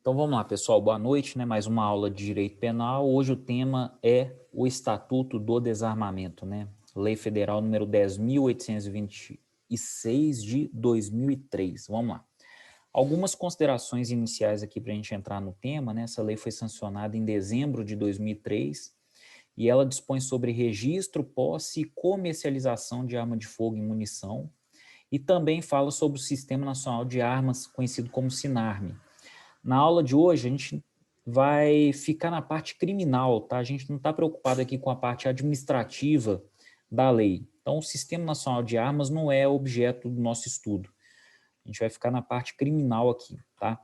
Então vamos lá, pessoal. Boa noite, né? Mais uma aula de Direito Penal. Hoje o tema é o Estatuto do Desarmamento, né? Lei Federal número 10.826 de 2003. Vamos lá. Algumas considerações iniciais aqui para a gente entrar no tema, né? Essa lei foi sancionada em dezembro de 2003 e ela dispõe sobre registro, posse e comercialização de arma de fogo e munição e também fala sobre o Sistema Nacional de Armas, conhecido como SINARME. Na aula de hoje, a gente vai ficar na parte criminal, tá? A gente não está preocupado aqui com a parte administrativa da lei. Então, o Sistema Nacional de Armas não é objeto do nosso estudo. A gente vai ficar na parte criminal aqui, tá?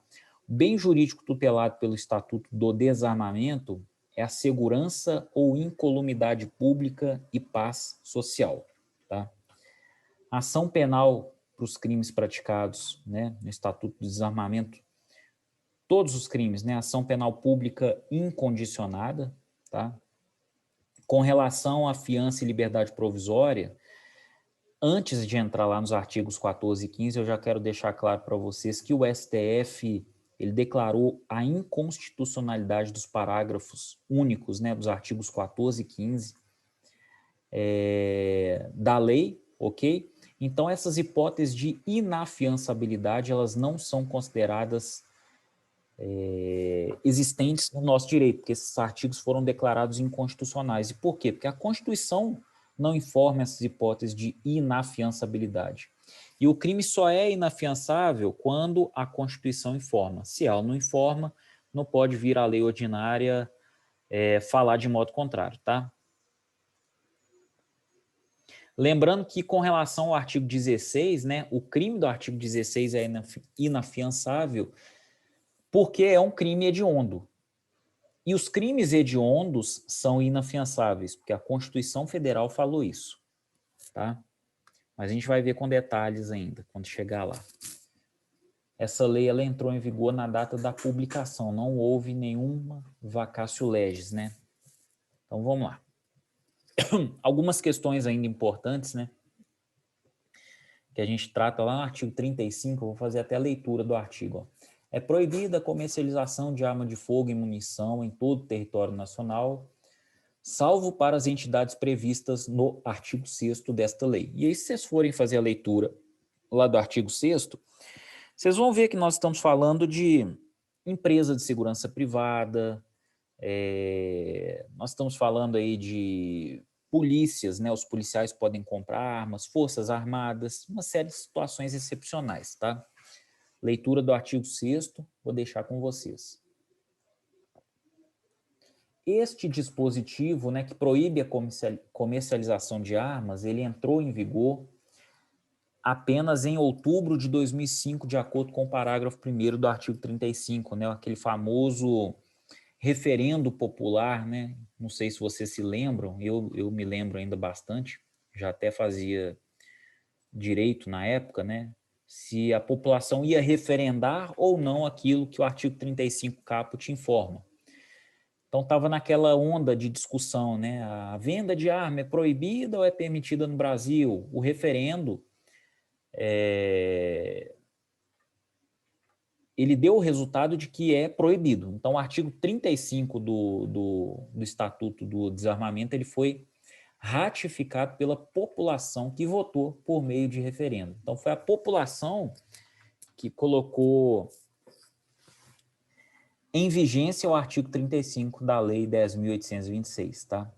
O bem jurídico tutelado pelo Estatuto do Desarmamento é a segurança ou incolumidade pública e paz social, tá? A ação penal para os crimes praticados, né, no Estatuto do Desarmamento, todos os crimes, né? Ação penal pública incondicionada, tá? Com relação à fiança e liberdade provisória, antes de entrar lá nos artigos 14 e 15, eu já quero deixar claro para vocês que o STF ele declarou a inconstitucionalidade dos parágrafos únicos, né, dos artigos 14 e 15 da lei, ok? Então, essas hipóteses de inafiançabilidade, elas não são consideradas existentes no nosso direito, porque esses artigos foram declarados inconstitucionais. E por quê? Porque a Constituição não informa essas hipóteses de inafiançabilidade. E o crime só é inafiançável quando a Constituição informa. Se ela não informa, não pode vir a lei ordinária falar de modo contrário, tá? Lembrando que com relação ao artigo 16, né, o crime do artigo 16 é inafiançável porque é um crime hediondo. E os crimes hediondos são inafiançáveis, porque a Constituição Federal falou isso, tá? Mas a gente vai ver com detalhes ainda, quando chegar lá. Essa lei ela entrou em vigor na data da publicação, não houve nenhuma vacatio legis, né? Então vamos lá. Algumas questões ainda importantes, né? Que a gente trata lá no artigo 35, eu vou fazer até a leitura do artigo. Ó. É proibida a comercialização de arma de fogo e munição em todo o território nacional, salvo para as entidades previstas no artigo 6º desta lei. E aí, se vocês forem fazer a leitura lá do artigo 6º, vocês vão ver que nós estamos falando de empresa de segurança privada, nós estamos falando aí de polícias, né? Os policiais podem comprar armas, forças armadas, uma série de situações excepcionais, tá? Leitura do artigo 6º, vou deixar com vocês. Este dispositivo, né, que proíbe a comercialização de armas, ele entrou em vigor apenas em outubro de 2005, de acordo com o parágrafo 1º do artigo 35, né, aquele famoso referendo popular, né? Não sei se vocês se lembram, eu me lembro ainda bastante, já até fazia direito na época, né? Se a população ia referendar ou não aquilo que o artigo 35 caput informa. Então estava naquela onda de discussão, né? A venda de arma é proibida ou é permitida no Brasil? O referendo ele deu o resultado de que é proibido. Então o artigo 35 do Estatuto do Desarmamento ele foi ratificado pela população que votou por meio de referendo. Então foi a população que colocou em vigência o artigo 35 da Lei 10.826, tá?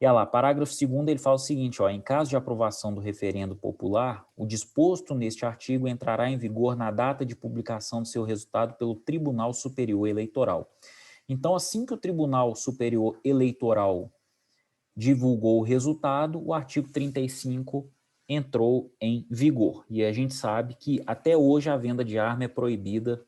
E olha lá, parágrafo 2º ele fala o seguinte, ó, em caso de aprovação do referendo popular, o disposto neste artigo entrará em vigor na data de publicação do seu resultado pelo Tribunal Superior Eleitoral. Então, assim que o Tribunal Superior Eleitoral divulgou o resultado, o artigo 35 entrou em vigor. E a gente sabe que até hoje a venda de arma é proibida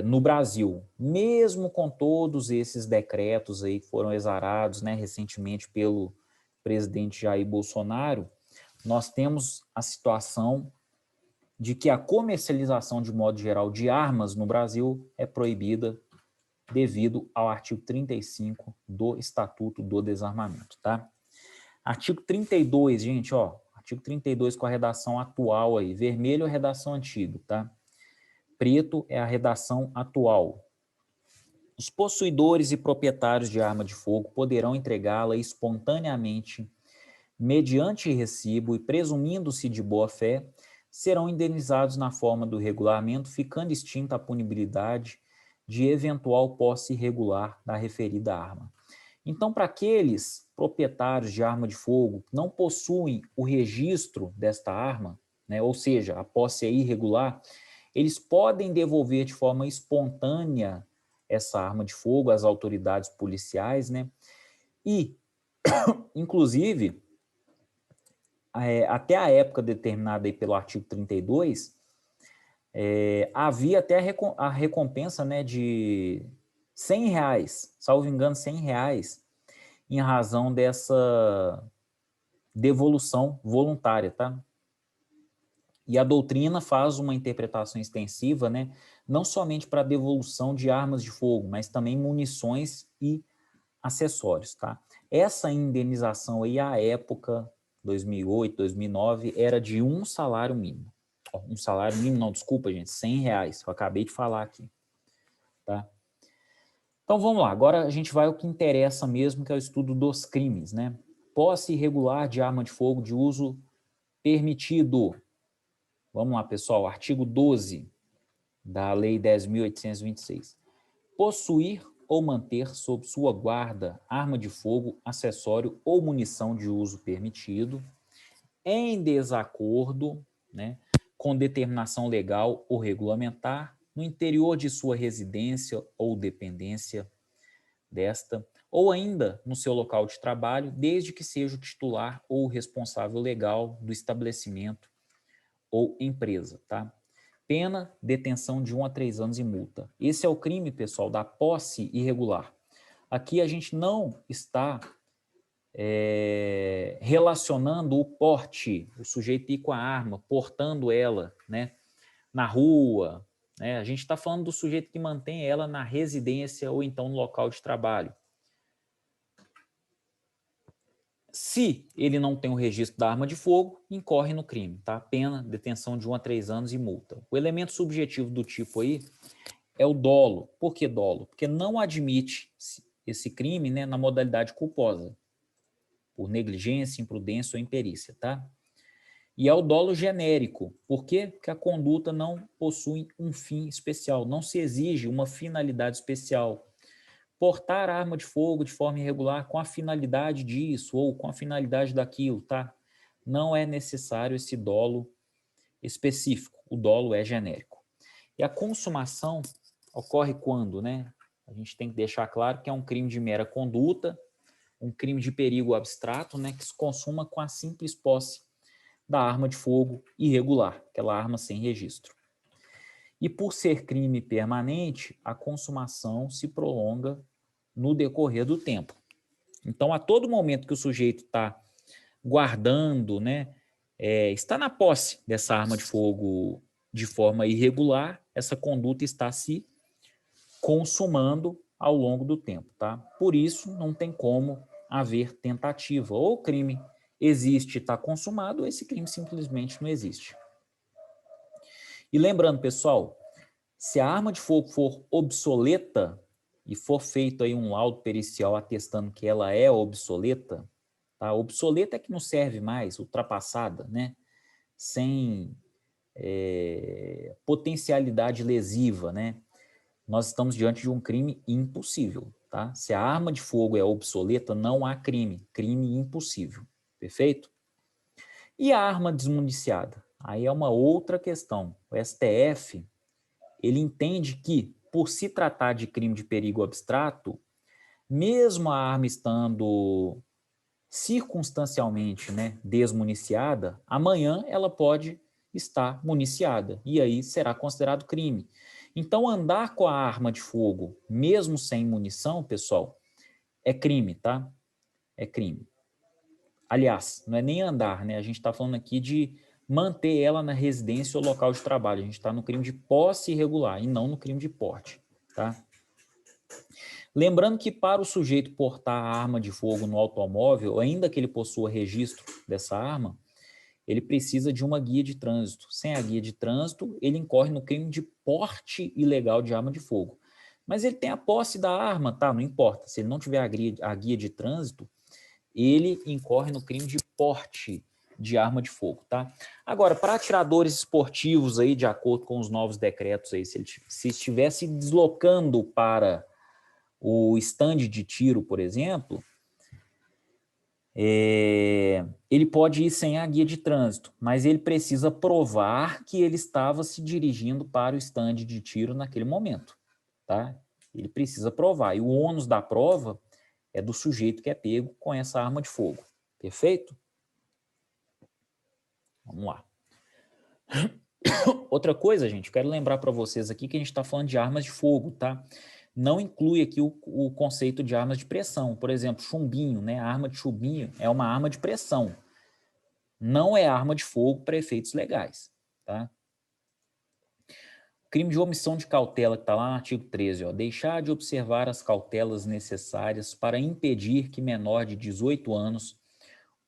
no Brasil, mesmo com todos esses decretos aí que foram exarados, né, recentemente pelo presidente Jair Bolsonaro, nós temos a situação de que a comercialização de modo geral de armas no Brasil é proibida devido ao artigo 35 do Estatuto do Desarmamento, tá? Artigo 32, gente, ó, artigo 32 com a redação atual aí, vermelho é a redação antiga, tá? preto é a redação atual. Os possuidores e proprietários de arma de fogo poderão entregá-la espontaneamente, mediante recibo e presumindo-se de boa-fé, serão indenizados na forma do regulamento, ficando extinta a punibilidade de eventual posse irregular da referida arma. Então, para aqueles proprietários de arma de fogo que não possuem o registro desta arma, né, ou seja, a posse é irregular, eles podem devolver de forma espontânea essa arma de fogo às autoridades policiais, né? E, inclusive, até a época determinada aí pelo artigo 32, havia até a recompensa, né, de R$ 100, salvo engano, R$ 100, em razão dessa devolução voluntária, tá? E a doutrina faz uma interpretação extensiva, né, não somente para a devolução de armas de fogo, mas também munições e acessórios, tá? Essa indenização aí, à época, 2008, 2009, era de um salário mínimo. Um salário mínimo, não, desculpa, gente, R$ 100, eu acabei de falar aqui, tá? Então, vamos lá, agora a gente vai ao que interessa mesmo, que é o estudo dos crimes, né? Posse irregular de arma de fogo de uso permitido. Vamos lá, pessoal, artigo 12 da Lei 10.826. Possuir ou manter sob sua guarda arma de fogo, acessório ou munição de uso permitido, em desacordo, né, com determinação legal ou regulamentar, no interior de sua residência ou dependência desta, ou ainda no seu local de trabalho, desde que seja o titular ou o responsável legal do estabelecimento ou empresa, tá? Pena, detenção de 1 a 3 anos e multa. Esse é o crime, pessoal, da posse irregular. Aqui a gente não está relacionando o porte, o sujeito ir com a arma, portando ela, né, na rua, né? A gente está falando do sujeito que mantém ela na residência ou então no local de trabalho. Se ele não tem o registro da arma de fogo, incorre no crime, tá? Pena, detenção de 1 a 3 anos e multa. O elemento subjetivo do tipo aí é o dolo. Por que dolo? Porque não admite esse crime, né, na modalidade culposa, por negligência, imprudência ou imperícia, tá? E é o dolo genérico. Por quê? Porque a conduta não possui um fim especial, não se exige uma finalidade especial. Portar arma de fogo de forma irregular com a finalidade disso ou com a finalidade daquilo, tá? Não é necessário esse dolo específico, o dolo é genérico. E a consumação ocorre quando, né? A gente tem que deixar claro que é um crime de mera conduta, um crime de perigo abstrato, né, que se consuma com a simples posse da arma de fogo irregular, aquela arma sem registro. E por ser crime permanente, a consumação se prolonga no decorrer do tempo. Então, a todo momento que o sujeito está guardando, né, está na posse dessa arma de fogo de forma irregular, essa conduta está se consumando ao longo do tempo, tá? Por isso, não tem como haver tentativa. Ou o crime existe e está consumado, ou esse crime simplesmente não existe. E lembrando, pessoal, se a arma de fogo for obsoleta e for feito aí um laudo pericial atestando que ela é obsoleta, tá? Obsoleta é que não serve mais, ultrapassada, né? Sem potencialidade lesiva, né? Nós estamos diante de um crime impossível, tá? Se a arma de fogo é obsoleta, não há crime, crime impossível, perfeito? E a arma desmuniciada? Aí é uma outra questão. O STF, ele entende que, por se tratar de crime de perigo abstrato, mesmo a arma estando circunstancialmente, né, desmuniciada, amanhã ela pode estar municiada, e aí será considerado crime. Então, andar com a arma de fogo, mesmo sem munição, pessoal, é crime, tá? É crime. Aliás, não é nem andar, né? A gente está falando aqui de manter ela na residência ou local de trabalho. A gente está no crime de posse irregular e não no crime de porte, tá? Lembrando que para o sujeito portar a arma de fogo no automóvel, ainda que ele possua registro dessa arma, ele precisa de uma guia de trânsito. Sem a guia de trânsito, ele incorre no crime de porte ilegal de arma de fogo. Mas ele tem a posse da arma, tá? Não importa. Se ele não tiver a guia de trânsito, ele incorre no crime de porte de arma de fogo, tá? Agora, para atiradores esportivos aí, de acordo com os novos decretos aí, se ele estivesse deslocando para o stand de tiro, por exemplo, ele pode ir sem a guia de trânsito, mas ele precisa provar que ele estava se dirigindo para o stand de tiro naquele momento, tá? Ele precisa provar, e o ônus da prova é do sujeito que é pego com essa arma de fogo, perfeito? Vamos lá. Outra coisa, gente, quero lembrar para vocês aqui que a gente está falando de armas de fogo, tá? Não inclui aqui o conceito de armas de pressão. Por exemplo, chumbinho, né? A arma de chumbinho é uma arma de pressão. Não é arma de fogo para efeitos legais, tá? Crime de omissão de cautela, que está lá no artigo 13, ó, deixar de observar as cautelas necessárias para impedir que menor de 18 anos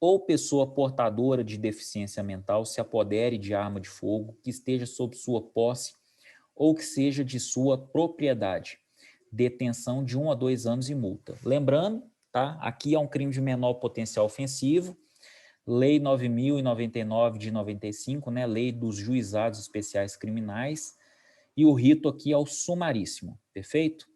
ou pessoa portadora de deficiência mental se apodere de arma de fogo que esteja sob sua posse ou que seja de sua propriedade. Detenção de 1 a 2 anos e multa. Lembrando, tá? Aqui é um crime de menor potencial ofensivo, Lei 9.099 de 95, né? Lei dos Juizados Especiais Criminais, e o rito aqui é o sumaríssimo, perfeito?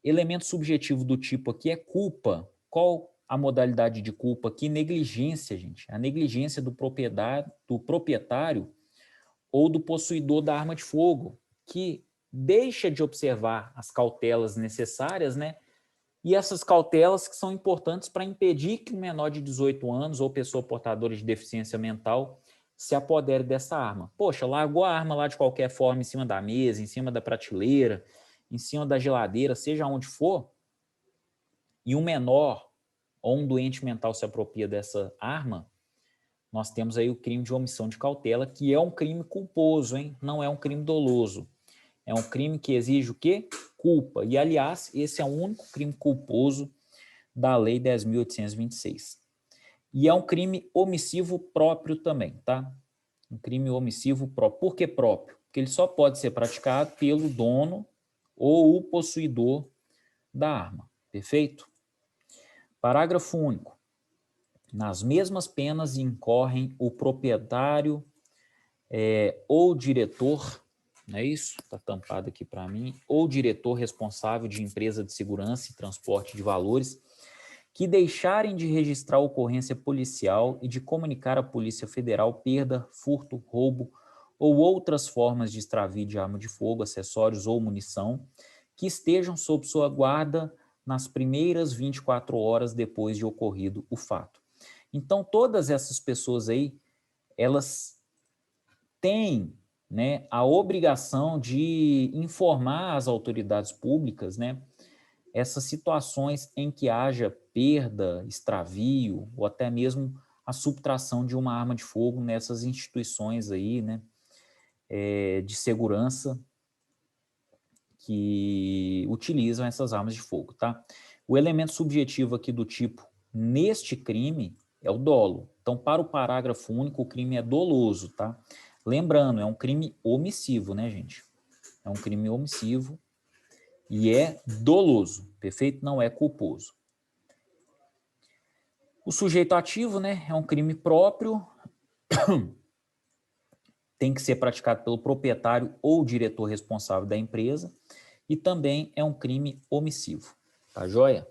Elemento subjetivo do tipo aqui é culpa. Qual a modalidade de culpa aqui? Negligência, gente. A negligência do proprietário ou do possuidor da arma de fogo, que deixa de observar as cautelas necessárias, né? E essas cautelas que são importantes para impedir que um menor de 18 anos ou pessoa portadora de deficiência mental se apodere dessa arma. Poxa, largou a arma lá de qualquer forma em cima da mesa, em cima da prateleira, em cima da geladeira, seja onde for, e um menor ou um doente mental se apropria dessa arma, nós temos aí o crime de omissão de cautela, que é um crime culposo, hein? Não é um crime doloso. É um crime que exige o quê? Culpa. E, aliás, esse é o único crime culposo da Lei 10.826. E é um crime omissivo próprio também, tá? Um crime omissivo próprio. Por que próprio? Porque ele só pode ser praticado pelo dono ou o possuidor da arma. Perfeito? Parágrafo único. Nas mesmas penas incorrem o proprietário ou diretor, não é isso? Está tampado aqui para mim, ou diretor responsável de empresa de segurança e transporte de valores que deixarem de registrar ocorrência policial e de comunicar à Polícia Federal perda, furto, roubo ou outras formas de extravio de arma de fogo, acessórios ou munição, que estejam sob sua guarda nas primeiras 24 horas depois de ocorrido o fato. Então, todas essas pessoas aí, elas têm, né, a obrigação de informar as autoridades públicas, né, essas situações em que haja perda, extravio ou até mesmo a subtração de uma arma de fogo nessas instituições aí, né, de segurança que utilizam essas armas de fogo, tá? O elemento subjetivo aqui do tipo neste crime é o dolo. Então, para o parágrafo único, o crime é doloso, tá? Lembrando, é um crime omissivo, né, gente? É um crime omissivo e é doloso, perfeito? Não é culposo. O sujeito ativo, né, é um crime próprio, tem que ser praticado pelo proprietário ou diretor responsável da empresa e também é um crime omissivo, tá joia?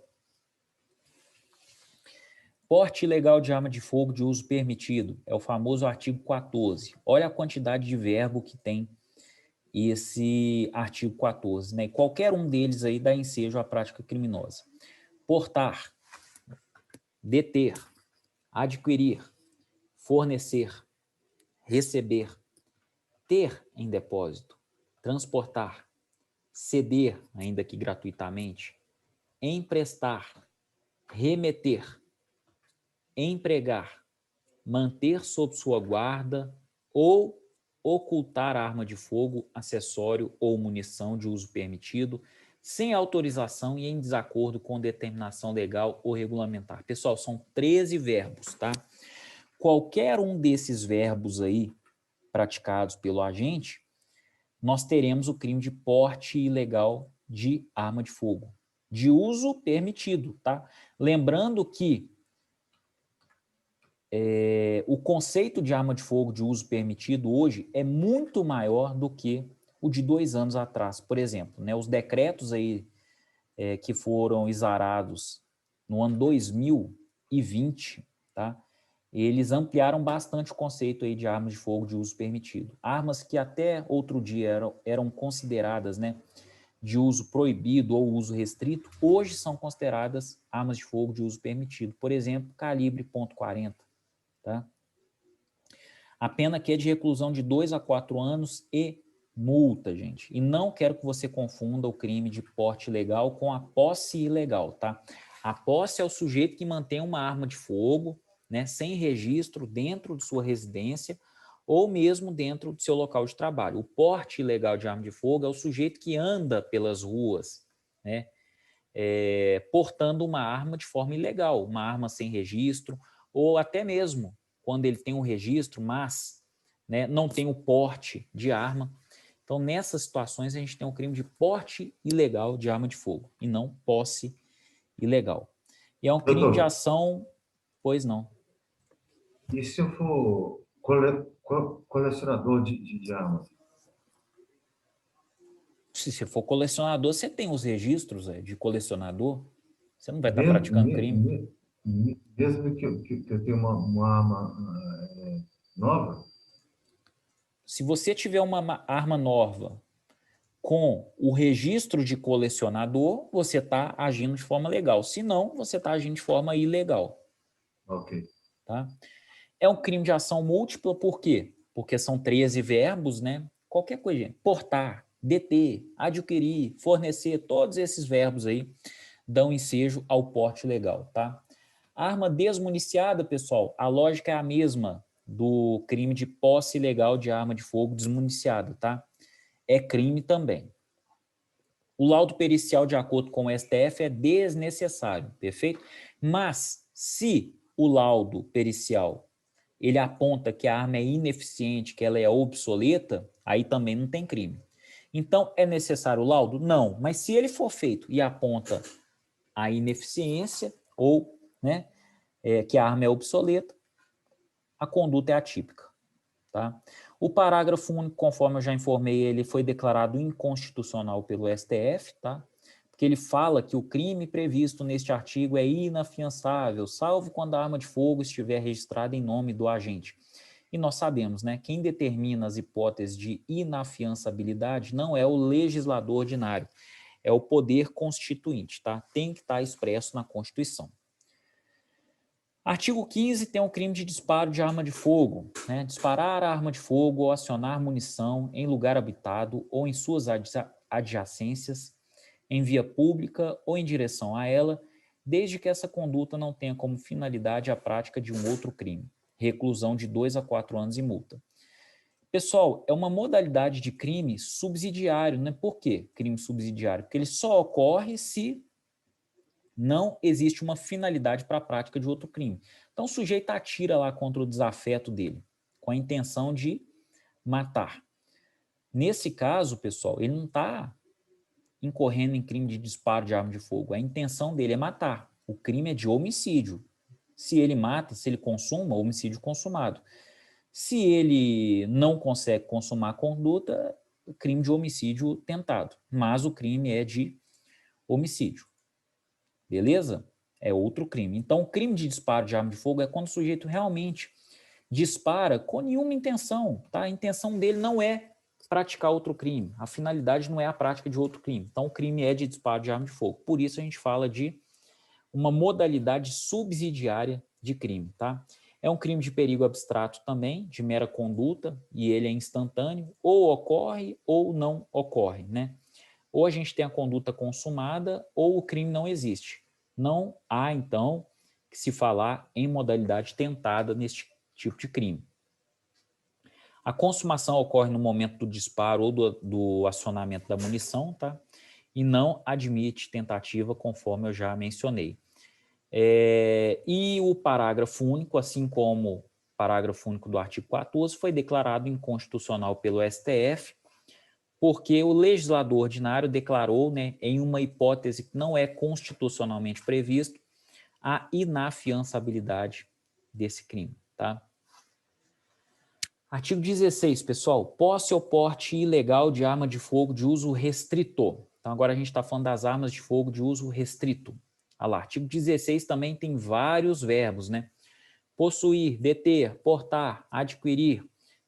Porte ilegal de arma de fogo de uso permitido, é o famoso artigo 14. Olha a quantidade de verbo que tem esse artigo 14, né? Qualquer um deles aí dá ensejo à prática criminosa. Portar, deter, adquirir, fornecer, receber, ter em depósito, transportar, ceder, ainda que gratuitamente, emprestar, remeter, empregar, manter sob sua guarda ou ocultar arma de fogo, acessório ou munição de uso permitido, sem autorização e em desacordo com determinação legal ou regulamentar. Pessoal, são 13 verbos, tá? qualquer um desses verbos aí praticados pelo agente, nós teremos o crime de porte ilegal de arma de fogo, de uso permitido, tá? Lembrando que o conceito de arma de fogo de uso permitido hoje é muito maior do que o de 2 anos atrás. Por exemplo, né, os decretos aí que foram exarados no ano 2020, tá? Eles ampliaram bastante o conceito aí de armas de fogo de uso permitido. Armas que até outro dia eram consideradas, né, de uso proibido ou uso restrito, hoje são consideradas armas de fogo de uso permitido. Por exemplo, calibre .40, tá? A pena aqui é de reclusão de 2 a 4 anos e multa, gente. E não quero que você confunda o crime de porte ilegal com a posse ilegal, tá? A posse é o sujeito que mantém uma arma de fogo, né, sem registro dentro de sua residência ou mesmo dentro do seu local de trabalho. O porte ilegal de arma de fogo é o sujeito que anda pelas ruas, né, portando uma arma de forma ilegal, uma arma sem registro, ou até mesmo quando ele tem um registro, mas, né, não tem o porte de arma. Então, nessas situações, a gente tem um crime de porte ilegal de arma de fogo, e não posse ilegal. E é um crime de Doutor, ação, pois não. e se eu for colecionador de armas? Se você for colecionador, você tem os registros de colecionador, você não vai estar Mesmo, praticando crime. mesmo que eu tenha uma arma nova? Se você tiver uma arma nova com o registro de colecionador, você está agindo de forma legal. Se não, você está agindo de forma ilegal. Ok. Tá? É um crime de ação múltipla, por quê? Porque são 13 verbos, né? Qualquer coisa. Portar, deter, adquirir, fornecer, todos esses verbos aí dão ensejo ao porte legal, tá? A arma desmuniciada, pessoal, a lógica é a mesma do crime de posse ilegal de arma de fogo desmuniciada, tá? É crime também. O laudo pericial, de acordo com o STF, é desnecessário, perfeito? Mas, se o laudo pericial ele aponta que a arma é ineficiente, que ela é obsoleta, aí também não tem crime. Então, é necessário o laudo? Não. Mas se ele for feito e aponta a ineficiência ou, né, que a arma é obsoleta, a conduta é atípica. Tá? O parágrafo único, conforme eu já informei, ele foi declarado inconstitucional pelo STF, tá? Porque ele fala que o crime previsto neste artigo é inafiançável, salvo quando a arma de fogo estiver registrada em nome do agente. E nós sabemos, né, quem determina as hipóteses de inafiançabilidade não é o legislador ordinário, é o poder constituinte, tá? Tem que estar expresso na Constituição. Artigo 15 tem o crime de disparo de arma de fogo, né? Disparar a arma de fogo ou acionar munição em lugar habitado ou em suas adjacências, em via pública ou em direção a ela, desde que essa conduta não tenha como finalidade a prática de um outro crime. Reclusão de 2 a 4 anos e multa. Pessoal, é uma modalidade de crime subsidiário, né? Por quê crime subsidiário? Porque ele só ocorre se não existe uma finalidade para a prática de outro crime. Então, o sujeito atira lá contra o desafeto dele, com a intenção de matar. Nesse caso, pessoal, ele não está incorrendo em crime de disparo de arma de fogo. A intenção dele é matar. O crime é de homicídio. Se ele mata, se ele consuma, homicídio consumado. Se ele não consegue consumar a conduta, crime de homicídio tentado. Mas o crime é de homicídio. Beleza? É outro crime. Então, o crime de disparo de arma de fogo é quando o sujeito realmente dispara com nenhuma intenção, tá? A intenção dele não é praticar outro crime. A finalidade não é a prática de outro crime. Então, o crime é de disparo de arma de fogo. Por isso, a gente fala de uma modalidade subsidiária de crime, tá? É um crime de perigo abstrato também, de mera conduta, e ele é instantâneo, ou ocorre ou não ocorre, né? Ou a gente tem a conduta consumada ou o crime não existe. Não há, então, que se falar em modalidade tentada neste tipo de crime. A consumação ocorre no momento do disparo ou do acionamento da munição, tá? E não admite tentativa, conforme eu já mencionei. E o parágrafo único, assim como parágrafo único do artigo 14, foi declarado inconstitucional pelo STF, porque o legislador ordinário declarou, né, em uma hipótese que não é constitucionalmente previsto, a inafiançabilidade desse crime, tá? Artigo 16, pessoal, posse ou porte ilegal de arma de fogo de uso restrito. Então agora a gente está falando das armas de fogo de uso restrito. Olha lá, artigo 16 também tem vários verbos, né? Possuir, deter, portar, adquirir,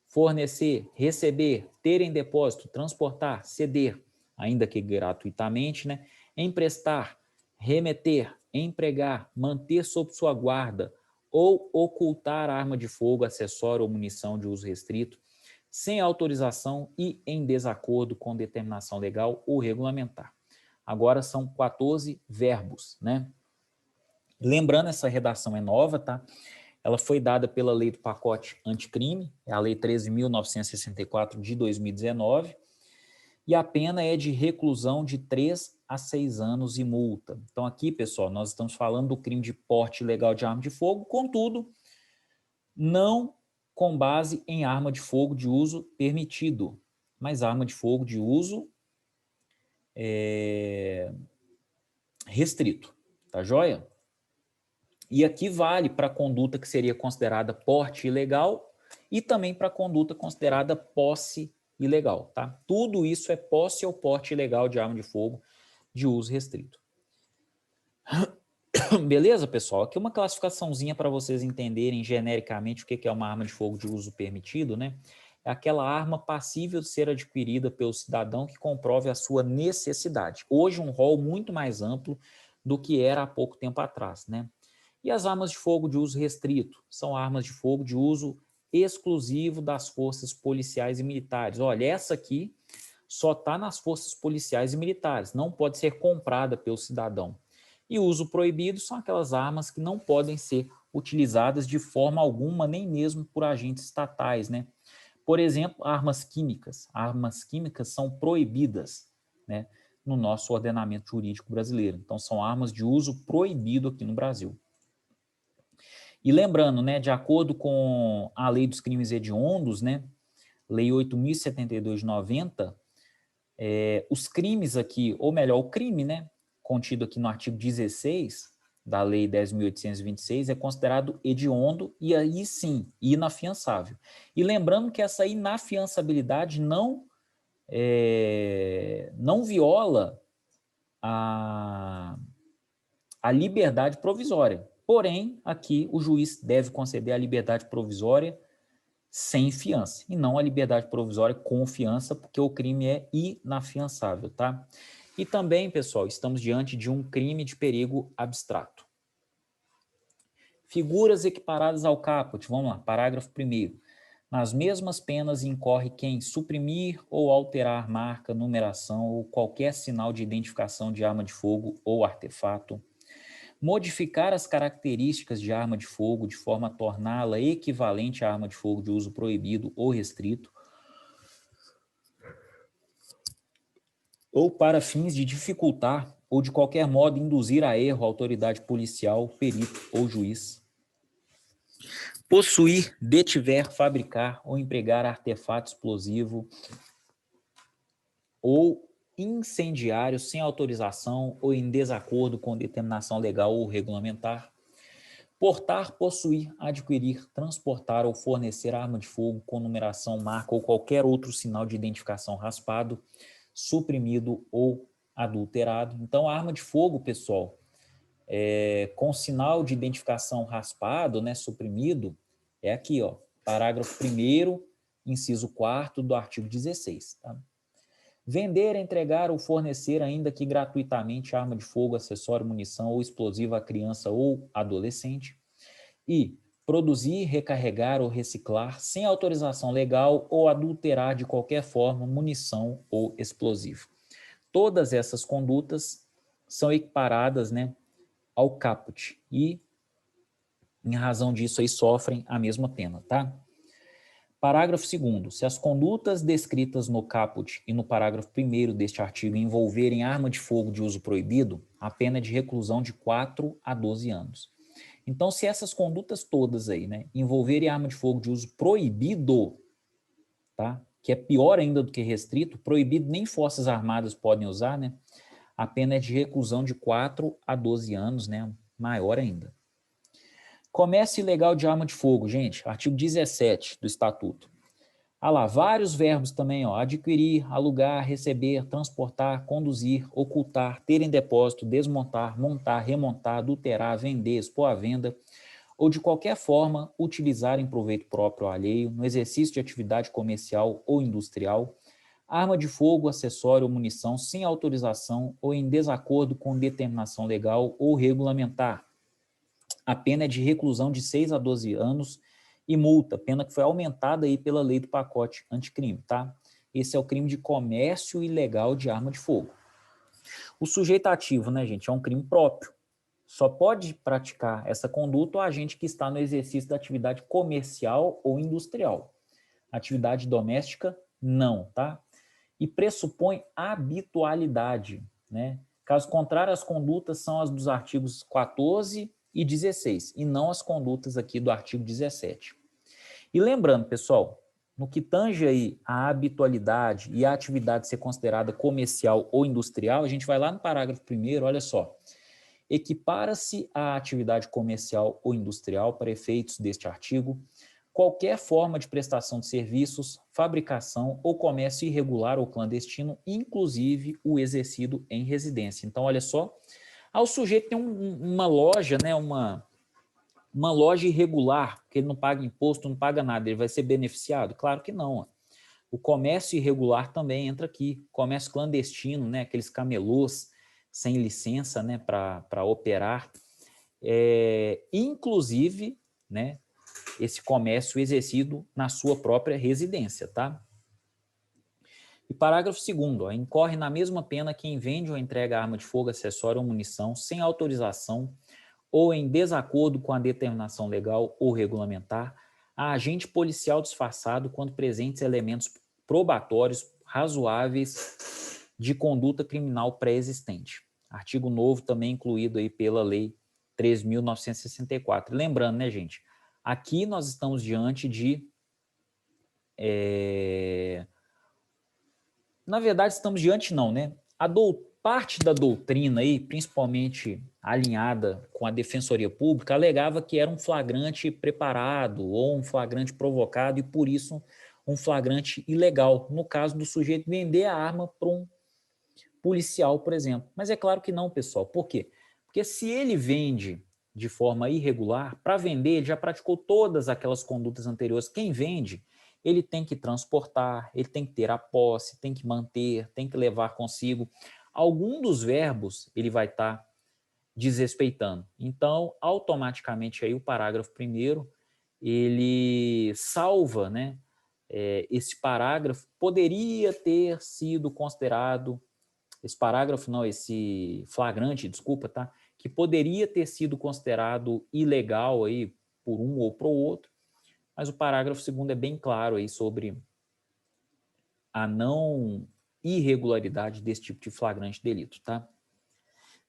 fornecer, receber, ter em depósito, transportar, ceder, ainda que gratuitamente, né? Emprestar, remeter, empregar, manter sob sua guarda ou ocultar arma de fogo, acessório ou munição de uso restrito, sem autorização e em desacordo com determinação legal ou regulamentar. Agora são 14 verbos, né? Lembrando, essa redação é nova, tá? Ela foi dada pela Lei do Pacote Anticrime, é a Lei 13.964 de 2019, e a pena é de reclusão de 3 a 6 anos e multa. Então aqui, pessoal, nós estamos falando do crime de porte ilegal de arma de fogo, contudo, não com base em arma de fogo de uso permitido, mas arma de fogo de uso restrito, tá joia? E aqui vale para a conduta que seria considerada porte ilegal e também para a conduta considerada posse ilegal, tá? Tudo isso é posse ou porte ilegal de arma de fogo de uso restrito. Beleza, pessoal? Aqui uma classificaçãozinha para vocês entenderem genericamente o que é uma arma de fogo de uso permitido, né? É aquela arma passível de ser adquirida pelo cidadão que comprove a sua necessidade. Hoje um rol muito mais amplo do que era há pouco tempo atrás, né? E as armas de fogo de uso restrito? São armas de fogo de uso exclusivo das forças policiais e militares. Olha, essa aqui só está nas forças policiais e militares, não pode ser comprada pelo cidadão. E uso proibido são aquelas armas que não podem ser utilizadas de forma alguma, nem mesmo por agentes estatais, né? Por exemplo, armas químicas. Armas químicas são proibidas, né, no nosso ordenamento jurídico brasileiro. Então, são armas de uso proibido aqui no Brasil. E lembrando, né, de acordo com a Lei dos Crimes Hediondos, né, Lei 8.072 de 90, os crimes aqui, ou melhor, o crime, né, contido aqui no artigo 16 da Lei 10.826 é considerado hediondo e aí sim, inafiançável. E lembrando que essa inafiançabilidade não viola a liberdade provisória. Porém, aqui o juiz deve conceder a liberdade provisória sem fiança, e não a liberdade provisória com fiança, porque o crime é inafiançável, tá? E também, pessoal, estamos diante de um crime de perigo abstrato. Figuras equiparadas ao caput, vamos lá, parágrafo 1º. Nas mesmas penas incorre quem suprimir ou alterar marca, numeração ou qualquer sinal de identificação de arma de fogo ou artefato, modificar as características de arma de fogo de forma a torná-la equivalente à arma de fogo de uso proibido ou restrito, ou para fins de dificultar ou de qualquer modo induzir a erro a autoridade policial, perito ou juiz. Possuir, detiver, fabricar ou empregar artefato explosivo ou incendiário sem autorização ou em desacordo com determinação legal ou regulamentar. Portar, possuir, adquirir, transportar ou fornecer arma de fogo com numeração, marca ou qualquer outro sinal de identificação raspado, suprimido ou adulterado. Então, a arma de fogo, pessoal, com sinal de identificação raspado, né, suprimido, é aqui, ó, parágrafo 1º, inciso 4º do artigo 16. Tá? Vender, entregar ou fornecer, ainda que gratuitamente, arma de fogo, acessório, munição ou explosivo a criança ou adolescente. E produzir, recarregar ou reciclar, sem autorização legal ou adulterar de qualquer forma, munição ou explosivo. Todas essas condutas são equiparadas, né, ao caput e, em razão disso, aí sofrem a mesma pena, tá? Parágrafo 2º. Se as condutas descritas no caput e no parágrafo 1º deste artigo envolverem arma de fogo de uso proibido, a pena é de reclusão de 4 a 12 anos. Então, se essas condutas todas aí, né, envolverem arma de fogo de uso proibido, tá? Que é pior ainda do que restrito, proibido nem forças armadas podem usar, né? A pena é de reclusão de 4 a 12 anos, né? Maior ainda. Comércio ilegal de arma de fogo, gente, artigo 17 do Estatuto. Ah lá, vários verbos também, ó, adquirir, alugar, receber, transportar, conduzir, ocultar, ter em depósito, desmontar, montar, remontar, adulterar, vender, expor à venda, ou de qualquer forma utilizar em proveito próprio ou alheio, no exercício de atividade comercial ou industrial, arma de fogo, acessório ou munição sem autorização ou em desacordo com determinação legal ou regulamentar. A pena é de reclusão de 6 a 12 anos e multa, pena que foi aumentada aí pela lei do pacote anticrime, tá? Esse é o crime de comércio ilegal de arma de fogo. O sujeito ativo, né, gente, é um crime próprio. Só pode praticar essa conduta o agente que está no exercício da atividade comercial ou industrial. Atividade doméstica, não, tá? E pressupõe habitualidade, né? Caso contrário, as condutas são as dos artigos 14 e 16, e não as condutas aqui do artigo 17. E lembrando, pessoal, no que tange aí a habitualidade e a atividade ser considerada comercial ou industrial, a gente vai lá no parágrafo 1º, olha só. Equipara-se à atividade comercial ou industrial para efeitos deste artigo qualquer forma de prestação de serviços, fabricação ou comércio irregular ou clandestino, inclusive o exercido em residência. Então, olha só, o sujeito tem uma loja, né, uma loja irregular, que ele não paga imposto, não paga nada, ele vai ser beneficiado? Claro que não. O comércio irregular também entra aqui, comércio clandestino, né, aqueles camelôs sem licença, né, para operar, inclusive, né, esse comércio exercido na sua própria residência, tá? E parágrafo 2º, ó, incorre na mesma pena quem vende ou entrega arma de fogo, acessório ou munição sem autorização ou em desacordo com a determinação legal ou regulamentar a agente policial disfarçado quando presentes elementos probatórios razoáveis de conduta criminal pré-existente. Artigo novo também incluído aí pela Lei 3.964. Lembrando, né, gente, aqui nós estamos diante de... Na verdade, estamos diante não, né? Parte da doutrina aí, principalmente alinhada com a Defensoria Pública, alegava que era um flagrante preparado ou um flagrante provocado e, por isso, um flagrante ilegal. No caso do sujeito vender a arma para um policial, por exemplo. Mas é claro que não, pessoal. Por quê? Porque se ele vende de forma irregular, para vender, ele já praticou todas aquelas condutas anteriores. Quem vende, ele tem que transportar, ele tem que ter a posse, tem que manter, tem que levar consigo. Algum dos verbos ele vai estar desrespeitando. Então, automaticamente aí o parágrafo 1º, ele salva, né, esse parágrafo, poderia ter sido considerado, esse parágrafo não, esse flagrante, desculpa, tá, que poderia ter sido considerado ilegal aí por um ou por outro, mas o parágrafo 2º é bem claro aí sobre a não irregularidade desse tipo de flagrante delito, tá?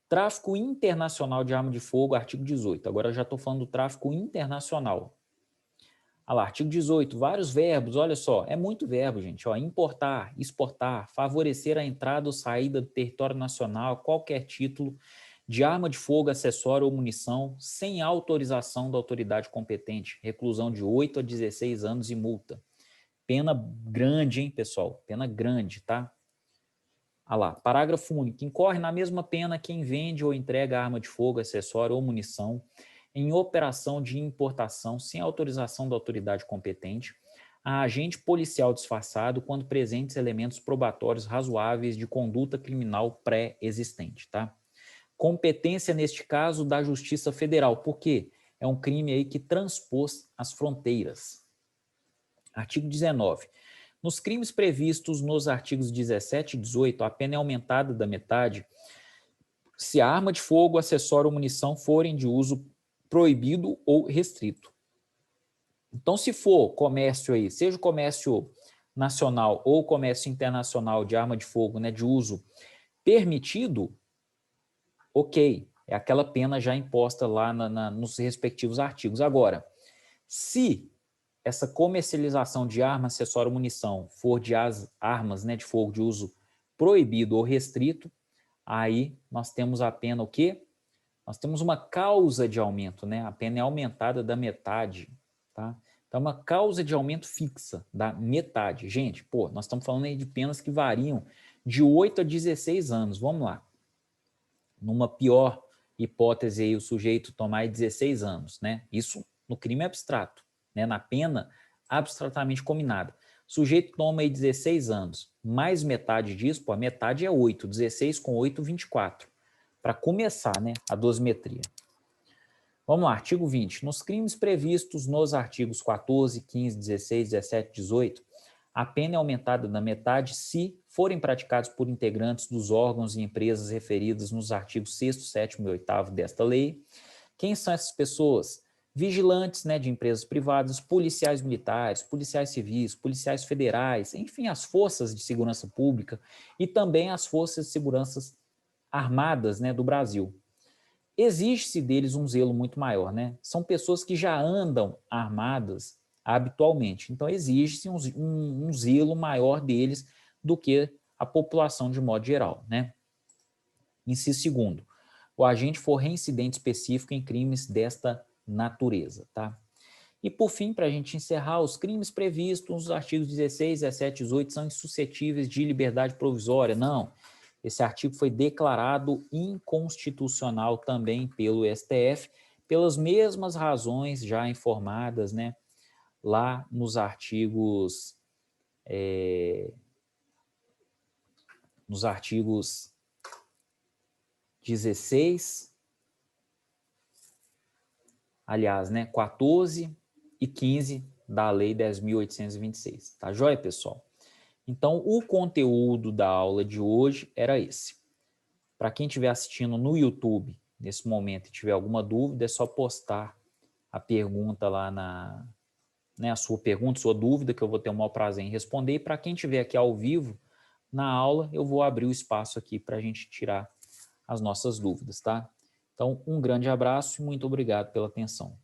Tráfico internacional de arma de fogo, artigo 18. Agora eu já estou falando do tráfico internacional. Olha lá, artigo 18, vários verbos, olha só, é muito verbo, gente. Ó, importar, exportar, favorecer a entrada ou saída do território nacional, qualquer título de arma de fogo, acessório ou munição, sem autorização da autoridade competente. Reclusão de 8 a 16 anos e multa. Pena grande, hein, pessoal? Pena grande, tá? Olha lá, parágrafo único. Incorre na mesma pena quem vende ou entrega arma de fogo, acessório ou munição em operação de importação sem autorização da autoridade competente a agente policial disfarçado quando presentes elementos probatórios razoáveis de conduta criminal pré-existente, tá? Competência, neste caso, da Justiça Federal. Por quê? É um crime aí que transpôs as fronteiras. Artigo 19. Nos crimes previstos nos artigos 17 e 18, a pena é aumentada da metade se a arma de fogo, acessório ou munição forem de uso proibido ou restrito. Então, se for comércio aí, seja o comércio nacional ou comércio internacional de arma de fogo, né, de uso permitido, ok, É aquela pena já imposta lá nos respectivos artigos. Agora, se essa comercialização de arma, acessório, munição for de armas, né, de fogo de uso proibido ou restrito, aí nós temos a pena o quê? Nós temos uma causa de aumento, né? A pena é aumentada da metade, tá? Então, uma causa de aumento fixa da metade. Gente, pô, nós estamos falando aí de penas que variam de 8 a 16 anos. Vamos lá. Numa pior hipótese aí, o sujeito tomar 16 anos, né? Isso no crime abstrato, né? Na pena abstratamente combinada. O sujeito toma aí 16 anos, mais metade disso, pô, a metade é 8, 16 com 8, 24. Para começar, né, a dosimetria. Vamos lá, artigo 20. Nos crimes previstos nos artigos 14, 15, 16, 17, 18, a pena é aumentada na metade se forem praticados por integrantes dos órgãos e empresas referidas nos artigos 6º, 7º e 8º desta lei. Quem são essas pessoas? Vigilantes, né, de empresas privadas, policiais militares, policiais civis, policiais federais, enfim, as forças de segurança pública e também as forças de segurança armadas, né, do Brasil. Exige-se deles um zelo muito maior, né? São pessoas que já andam armadas habitualmente, então exige-se um zelo maior deles do que a população de modo geral, né? Inciso segundo, o agente for reincidente específico em crimes desta natureza, tá? E por fim, para a gente encerrar, os crimes previstos nos artigos 16, 17 e 18 são insuscetíveis de liberdade provisória. Não, esse artigo foi declarado inconstitucional também pelo STF, pelas mesmas razões já informadas, né, lá nos artigos 16, aliás, né, 14 e 15 da Lei 10.826. Tá joia, pessoal? Então, o conteúdo da aula de hoje era esse. Para quem estiver assistindo no YouTube nesse momento e tiver alguma dúvida, é só postar a pergunta lá né, a sua pergunta, sua dúvida, que eu vou ter o maior prazer em responder. E para quem estiver aqui ao vivo na aula, eu vou abrir o espaço aqui para a gente tirar as nossas dúvidas, tá? Então, um grande abraço e muito obrigado pela atenção.